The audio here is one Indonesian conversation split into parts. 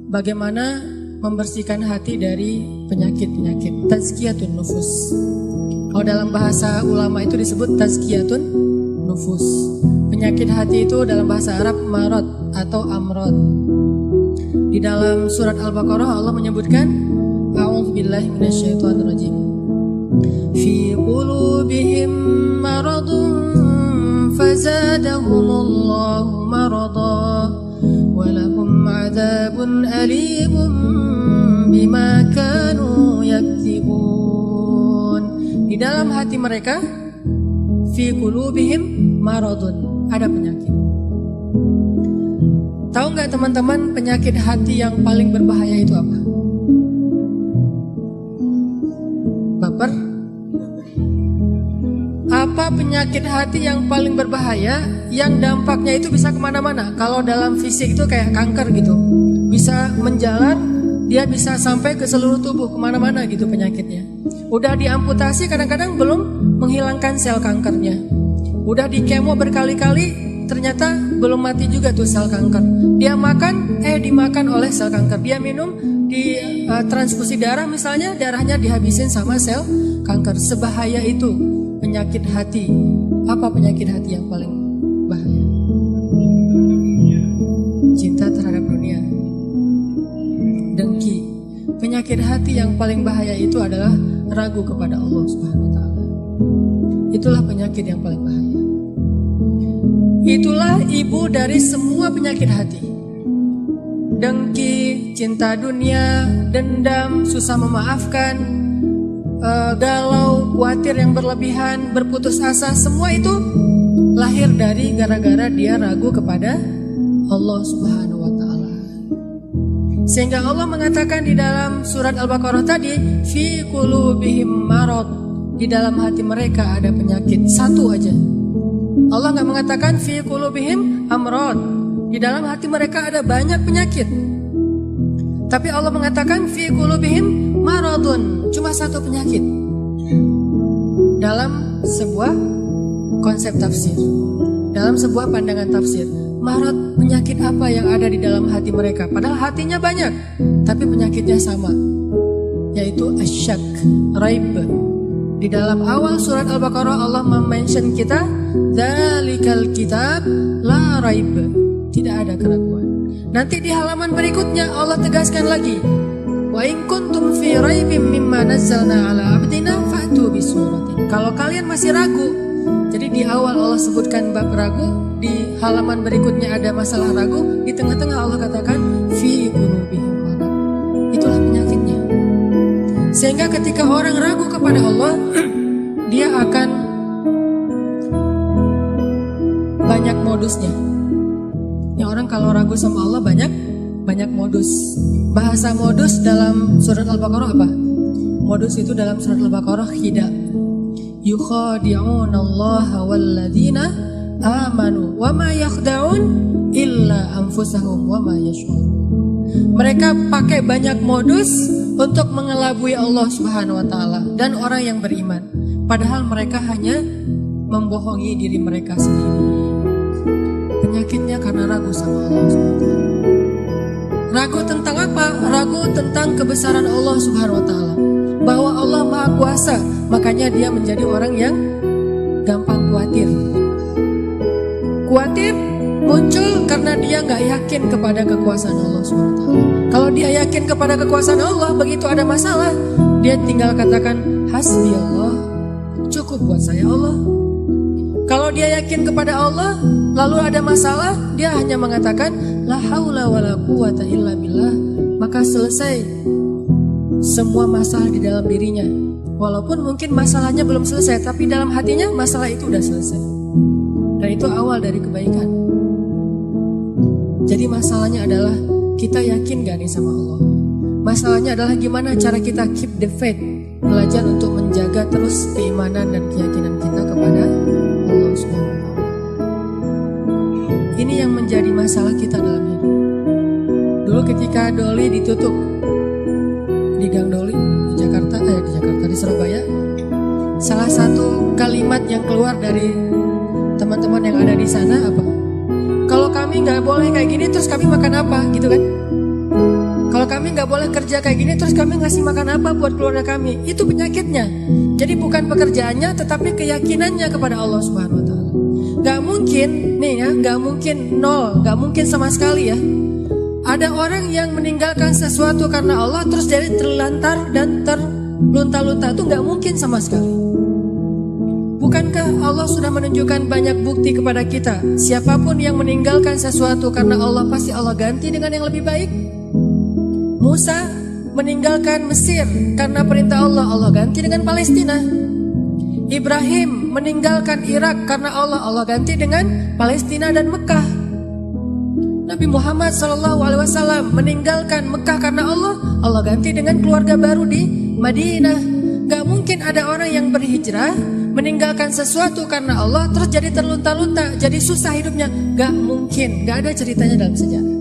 bagaimana membersihkan hati dari penyakit-penyakit. Tazkiyatun nufus. Kalau dalam bahasa ulama itu disebut tazkiyatun nufus. Penyakit hati itu dalam bahasa Arab marad atau amrad. Di dalam surat Al-Baqarah Allah menyebutkan a'udzubillahi minasyaitonirrajim. Fi qulubihim maradun fazadahumullahu marada wa lahum 'adzabun alimun bima kanu yaktibun. Di dalam hati mereka fi qulubihim maradun, ada penyakit. Tahu nggak teman-teman penyakit hati yang paling berbahaya itu apa? Baper? Apa penyakit hati yang paling berbahaya yang dampaknya itu bisa kemana-mana? Kalau dalam fisik itu kayak kanker gitu, bisa menjalar, dia bisa sampai ke seluruh tubuh kemana-mana gitu penyakitnya. Udah diamputasi kadang-kadang belum menghilangkan sel kankernya. Udah di kemo berkali-kali ternyata belum mati juga tuh sel kanker. Dia makan, dimakan oleh sel kanker. Dia minum, di transfusi darah misalnya, darahnya dihabisin sama sel kanker. Sebahaya itu penyakit hati. Apa penyakit hati yang paling bahaya? Cinta terhadap dunia, dengki. Penyakit hati yang paling bahaya itu adalah ragu kepada Allah Subhanahu wa Ta'ala. Itulah penyakit yang paling bahaya. Itulah ibu dari semua penyakit hati. Dengki, cinta dunia, dendam, susah memaafkan, galau, khawatir yang berlebihan, berputus asa, semua itu lahir dari gara-gara dia ragu kepada Allah Subhanahu wa Ta'ala. Sehingga Allah mengatakan di dalam surat Al-Baqarah tadi, fi qulubihim marad, di dalam hati mereka ada penyakit. Satu aja. Allah nggak mengatakan fi qulubihim amrad, di dalam hati mereka ada banyak penyakit. Tapi Allah mengatakan fi qulubihim maradun, cuma satu penyakit. Dalam sebuah konsep tafsir, dalam sebuah pandangan tafsir, marad, penyakit apa yang ada di dalam hati mereka? Padahal hatinya banyak, tapi penyakitnya sama, yaitu asyak, raib. Di dalam awal surat Al-Baqarah Allah mention kita, dzalikal kitab la raib, tidak ada keraguan. Nanti di halaman berikutnya Allah tegaskan lagi, wa in kuntum fi raibim mimma nazzalna ala abdina fa'tu bisuratin. Kalau kalian masih ragu, jadi di awal Allah sebutkan bab ragu, di halaman berikutnya ada masalah ragu, di tengah-tengah Allah katakan fi qulubihim marad. Itulah penyakitnya. Sehingga ketika orang ragu kepada Allah, dia akan banyak modusnya. Ya, orang kalau ragu sama Allah banyak modus. Bahasa modus dalam surat Al-Baqarah apa? Modus itu dalam surat Al-Baqarah khida. Yukhadi'un Allah walladzina amanu wa ma yakhda'un illa anfusahum wa ma yash'urun. Mereka pakai banyak modus untuk mengelabui Allah Subhanahu wa Ta'ala dan orang yang beriman. Padahal mereka hanya membohongi diri mereka sendiri. Penyakitnya karena ragu sama Allah Subhanahu wa Ta'ala. Ragu tentang apa? Ragu tentang kebesaran Allah Subhanahu wa Ta'ala, bahwa Allah Maha Kuasa. Makanya dia menjadi orang yang gampang khawatir. Khawatir muncul karena dia nggak yakin kepada kekuasaan Allah SWT. Kalau dia yakin kepada kekuasaan Allah, begitu ada masalah, dia tinggal katakan hasbi Allah, cukup buat saya Allah. Kalau dia yakin kepada Allah, lalu ada masalah, dia hanya mengatakan la haula wala quwata illa billah, maka selesai semua masalah di dalam dirinya. Walaupun mungkin masalahnya belum selesai, tapi dalam hatinya masalah itu udah selesai. Dan itu awal dari kebaikan. Jadi masalahnya adalah kita yakin gak nih sama Allah. Masalahnya adalah gimana cara kita keep the faith, belajar untuk menjaga terus keimanan dan keyakinan kita kepada Allah Subhanahu wa Ta'ala. Ini yang menjadi masalah kita dalam hidup. Dulu ketika Doli ditutup di Gang Doli di Jakarta, di Surabaya, salah satu kalimat yang keluar dari teman-teman yang ada di sana apa? Kalau kami nggak boleh kayak gini, terus kami makan apa, gitu kan? Kalau kami nggak boleh kerja kayak gini, terus kami ngasih makan apa buat keluarga kami? Itu penyakitnya. Jadi bukan pekerjaannya, tetapi keyakinannya kepada Allah Subhanahu Wa Taala. Gak mungkin, nih ya, gak mungkin nol, gak mungkin sama sekali ya. Ada orang yang meninggalkan sesuatu karena Allah terus jadi terlantar dan terlunta-lunta, itu gak mungkin sama sekali. Bukankah Allah sudah menunjukkan banyak bukti kepada kita? Siapapun yang meninggalkan sesuatu karena Allah, pasti Allah ganti dengan yang lebih baik. Musa meninggalkan Mesir karena perintah Allah, Allah ganti dengan Palestina. Ibrahim meninggalkan Irak karena Allah, Allah ganti dengan Palestina dan Mekah. Nabi Muhammad SAW meninggalkan Mekah karena Allah, Allah ganti dengan keluarga baru di Madinah. Gak mungkin ada orang yang berhijrah meninggalkan sesuatu karena Allah terus jadi terlunta-lunta, jadi susah hidupnya. Gak mungkin, gak ada ceritanya dalam sejarah.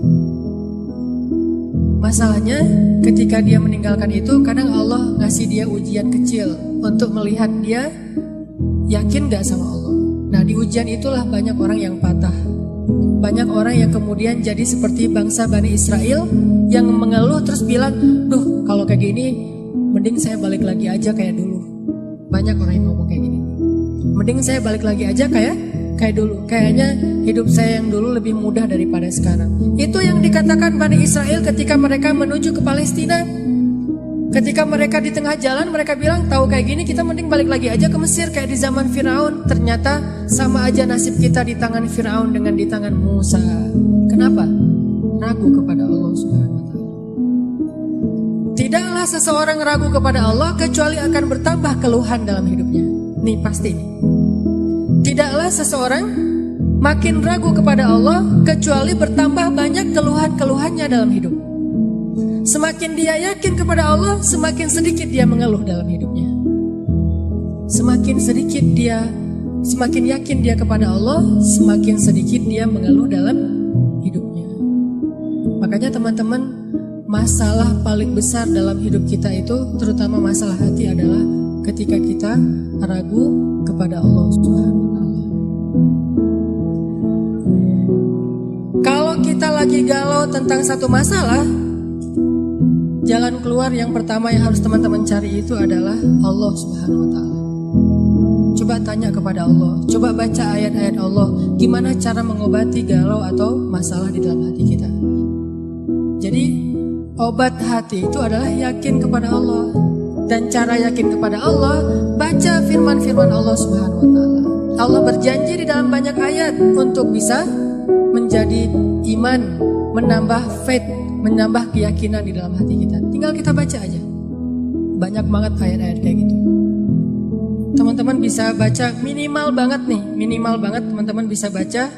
Masalahnya ketika dia meninggalkan itu, kadang Allah ngasih dia ujian kecil untuk melihat dia yakin gak sama Allah. Nah, di ujian itulah banyak orang yang patah. Banyak orang yang kemudian jadi seperti bangsa Bani Israel yang mengeluh terus bilang, duh kalau kayak gini mending saya balik lagi aja kayak dulu. Banyak orang yang ngomong kayak gini, mending saya balik lagi aja kayak dulu. Kayaknya hidup saya yang dulu lebih mudah daripada sekarang. Itu yang dikatakan Bani Israel ketika mereka menuju ke Palestina. Ketika mereka di tengah jalan, mereka bilang, tahu kayak gini kita mending balik lagi aja ke Mesir kayak di zaman Firaun. Ternyata sama aja nasib kita di tangan Firaun dengan di tangan Musa. Kenapa? Ragu kepada Allah Subhanahu Wa Taala. Tidaklah seseorang ragu kepada Allah kecuali akan bertambah keluhan dalam hidupnya. Nih pasti nih. Tidaklah seseorang makin ragu kepada Allah kecuali bertambah banyak keluhan-keluhannya dalam hidup. Semakin dia yakin kepada Allah, semakin sedikit dia mengeluh dalam hidupnya. Semakin yakin dia kepada Allah, semakin sedikit dia mengeluh dalam hidupnya. Makanya teman-teman, masalah paling besar dalam hidup kita itu, terutama masalah hati, adalah ketika kita ragu kepada Allah Subhanahu Wa Taala. Kalau kita lagi galau tentang satu masalah, jalan keluar yang pertama yang harus teman-teman cari itu adalah Allah Subhanahu Wa Taala. Coba tanya kepada Allah, coba baca ayat-ayat Allah, gimana cara mengobati galau atau masalah di dalam hati kita. Jadi obat hati itu adalah yakin kepada Allah. Dan cara yakin kepada Allah, baca firman-firman Allah Subhanahu Wa Taala. Allah berjanji di dalam banyak ayat untuk bisa menjadi iman, menambah faith, menambah keyakinan di dalam hati kita. Tinggal kita baca aja. Banyak banget ayat-ayat kayak gitu. Teman-teman bisa baca minimal banget teman-teman bisa baca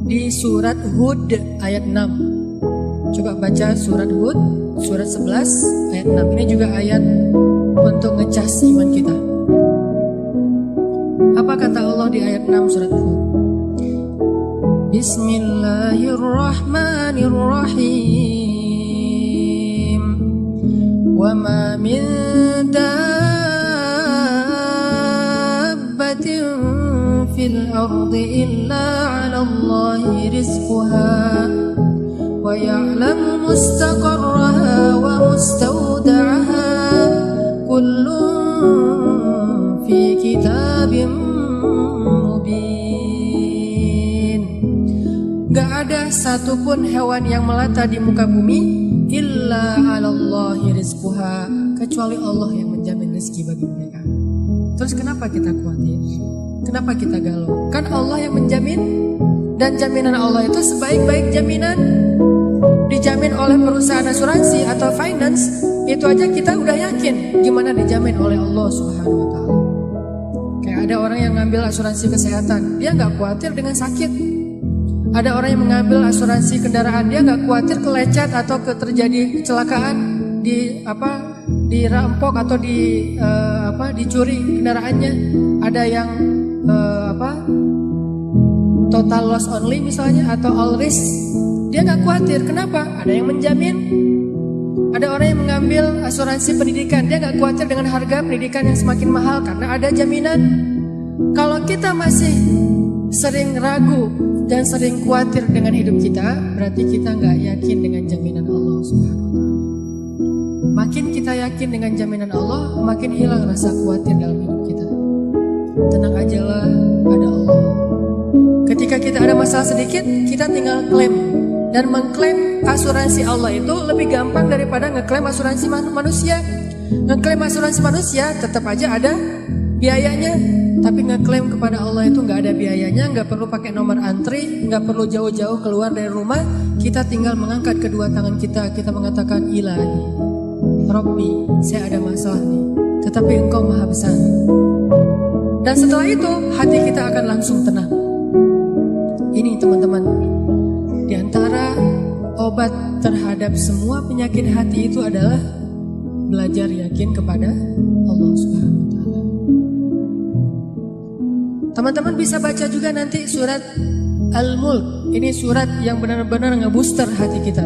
di surat Hud ayat 6. Coba baca surat Hud, surat 11 ayat 6. Ini juga ayat untuk ngecas iman kita. Apa kata Allah di ayat 6 surat Hud? Bismillahirrahmanirrahim. Wa ma min dabbatin fil ardi illa 'ala Allahi rizquha wa ya'lamu mustaqarraha wa mustawda'aha kullun fi kitabim mubin. Gak ada satupun hewan yang melata di muka bumi illa 'alallahi rizquha, kecuali Allah yang menjamin rezeki bagi mereka. Terus kenapa kita khawatir? Kenapa kita galau? Kan Allah yang menjamin, dan jaminan Allah itu sebaik-baik jaminan. Dijamin oleh perusahaan asuransi atau finance, itu aja kita udah yakin gimana dijamin oleh Allah Subhanahu Wa Taala. Kayak ada orang yang ngambil asuransi kesehatan, dia nggak khawatir dengan sakit. Ada orang yang mengambil asuransi kendaraan, dia nggak khawatir kelecet atau terjadi kecelakaan, dirampok atau dicuri kendaraannya. Ada yang total loss only misalnya, atau all risk. Dia nggak khawatir. Kenapa? Ada yang menjamin. Ada orang yang mengambil asuransi pendidikan, dia nggak khawatir dengan harga pendidikan yang semakin mahal karena ada jaminan. Kalau kita masih sering ragu dan sering khawatir dengan hidup kita, berarti kita nggak yakin dengan jaminan Allah Subhanahu wa Ta'ala. Makin kita yakin dengan jaminan Allah, makin hilang rasa khawatir dalam hidup kita. Tenang ajalah, ada Allah. Ketika kita ada masalah sedikit, kita tinggal klaim. Dan mengklaim asuransi Allah itu lebih gampang daripada ngeklaim asuransi manusia. Ngeklaim asuransi manusia tetap aja ada biayanya, tapi ngeklaim kepada Allah itu nggak ada biayanya, nggak perlu pakai nomor antri, nggak perlu jauh-jauh keluar dari rumah. Kita tinggal mengangkat kedua tangan kita mengatakan Ilahi, Robbi, saya ada masalah nih, tetapi Engkau Maha Besar. Dan setelah itu hati kita akan langsung tenang. Ini teman-teman, di antara obat terhadap semua penyakit hati itu adalah belajar yakin kepada Allah Subhanahu wa Ta'ala. Teman-teman bisa baca juga nanti surat Al-Mulk. Ini surat yang benar-benar ngebooster hati kita.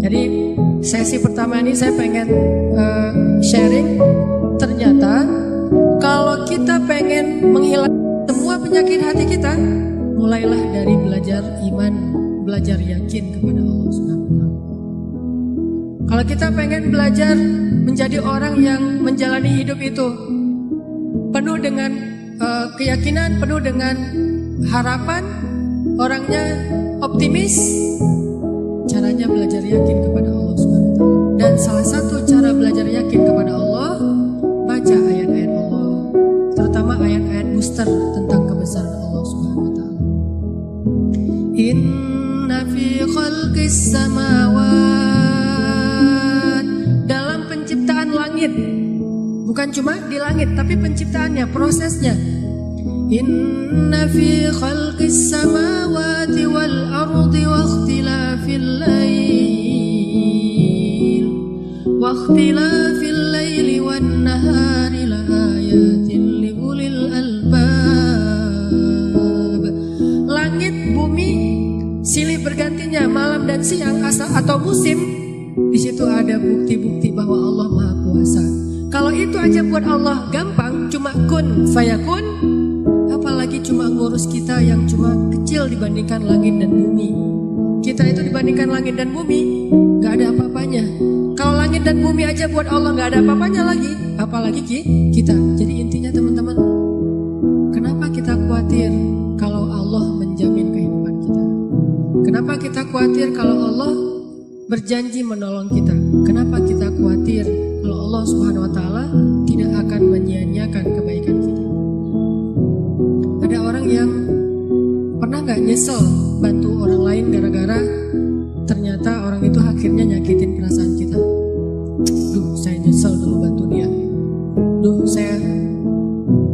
Jadi sesi pertama ini saya pengen sharing. Ternyata kalau kita pengen menghilangkan semua penyakit hati kita, mulailah dari belajar iman, belajar yakin kepada Allah Subhanahu wa Ta'ala. Kalau kita pengen belajar menjadi orang yang menjalani hidup itu penuh dengan keyakinan, penuh dengan harapan, orangnya optimis, caranya belajar yakin kepada Allah Subhanahu wa Ta'ala. Dan salah satu cara belajar yakin kepada Allah, baca ayat-ayat Allah, terutama ayat-ayat booster tentang kebesaran Allah Subhanahu wa Ta'ala. Inna fi khalqis samawat, dalam penciptaan langit, bukan cuma di langit tapi penciptaannya, prosesnya. Inna fi khalqis samawati wal ardi wa ikhtilafil laili wan nahari la ayatin li ulil albab. Langit, bumi, silih bergantinya malam dan siang atau musim, di situ ada bukti-bukti bahwa Allah Maha Kuasa. Kalau itu aja buat Allah gampang, cuma kun fayakun, apalagi cuma ngurus kita yang cuma kecil dibandingkan langit dan bumi. Kita itu dibandingkan langit dan bumi gak ada apa-apanya. Kalau langit dan bumi aja buat Allah gak ada apa-apanya lagi, apalagi kita. Jadi intinya teman-teman, kenapa kita khawatir kalau Allah menjamin kehidupan kita? Kenapa kita khawatir kalau Allah berjanji menolong kita? Kenapa kita khawatir kalau Allah Subhanahu wa Ta'ala tidak akan menyia-nyiakan kebaikan kita? Ada orang yang pernah gak nyesel bantu orang lain gara-gara ternyata orang itu akhirnya nyakitin perasaan kita? Duh, saya nyesel dulu bantu dia. Duh, saya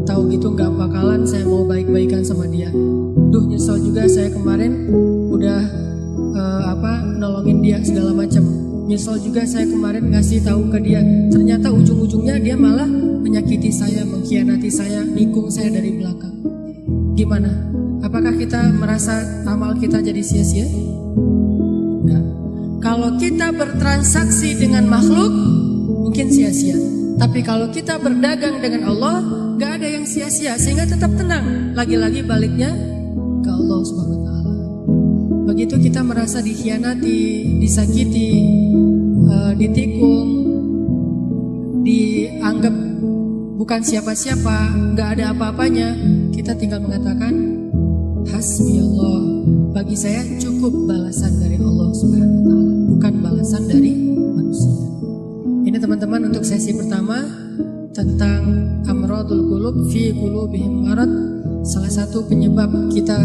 tahu gitu gak bakalan saya mau baik-baikan sama dia. Duh, nyesel juga saya kemarin udah nolongin dia segala macam. Nyesel juga saya kemarin ngasih tahu ke dia. Ternyata ujung-ujungnya dia malah menyakiti saya, mengkhianati saya, nikung saya dari belakang. Gimana? Apakah kita merasa amal kita jadi sia-sia? Enggak. Kalau kita bertransaksi dengan makhluk, mungkin sia-sia. Tapi kalau kita berdagang dengan Allah, gak ada yang sia-sia, sehingga tetap tenang. Lagi-lagi baliknya ke Allah Subhanahu wa Ta'ala. Begitu kita merasa dikhianati, disakiti, ditikung, dianggap bukan siapa-siapa, gak ada apa-apanya, kita tinggal mengatakan hasbi Allah, bagi saya cukup balasan dari Allah Subhanahu wa Ta'ala, bukan balasan dari manusia. Ini teman-teman untuk sesi pertama tentang amradul qulub fi qulubihim marad. Salah satu penyebab kita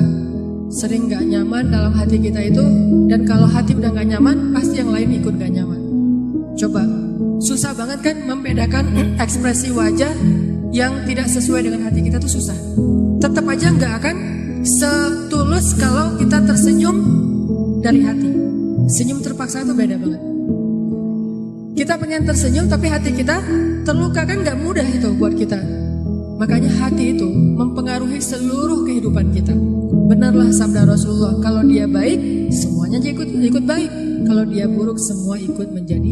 sering gak nyaman dalam hati kita itu, dan kalau hati udah gak nyaman, pasti yang lain ikut gak nyaman. Coba, susah banget kan membedakan ekspresi wajah yang tidak sesuai dengan hati kita tuh susah. Tetap aja gak akan setulus kalau kita tersenyum dari hati. Senyum terpaksa itu beda banget. Kita pengen tersenyum tapi hati kita terluka, kan gak mudah itu buat kita. Makanya hati itu mempengaruhi seluruh kehidupan kita. Benarlah sabda Rasulullah, kalau dia baik semuanya ikut baik, kalau dia buruk semua ikut menjadi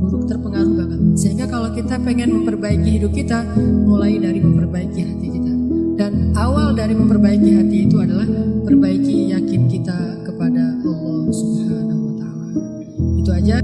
buruk, terpengaruh banget. Sehingga kalau kita pengen memperbaiki hidup kita, mulai dari memperbaiki hati kita. Dan awal dari memperbaiki hati itu adalah perbaiki yakin kita kepada Allah Subhanahu wa Ta'ala. Itu aja.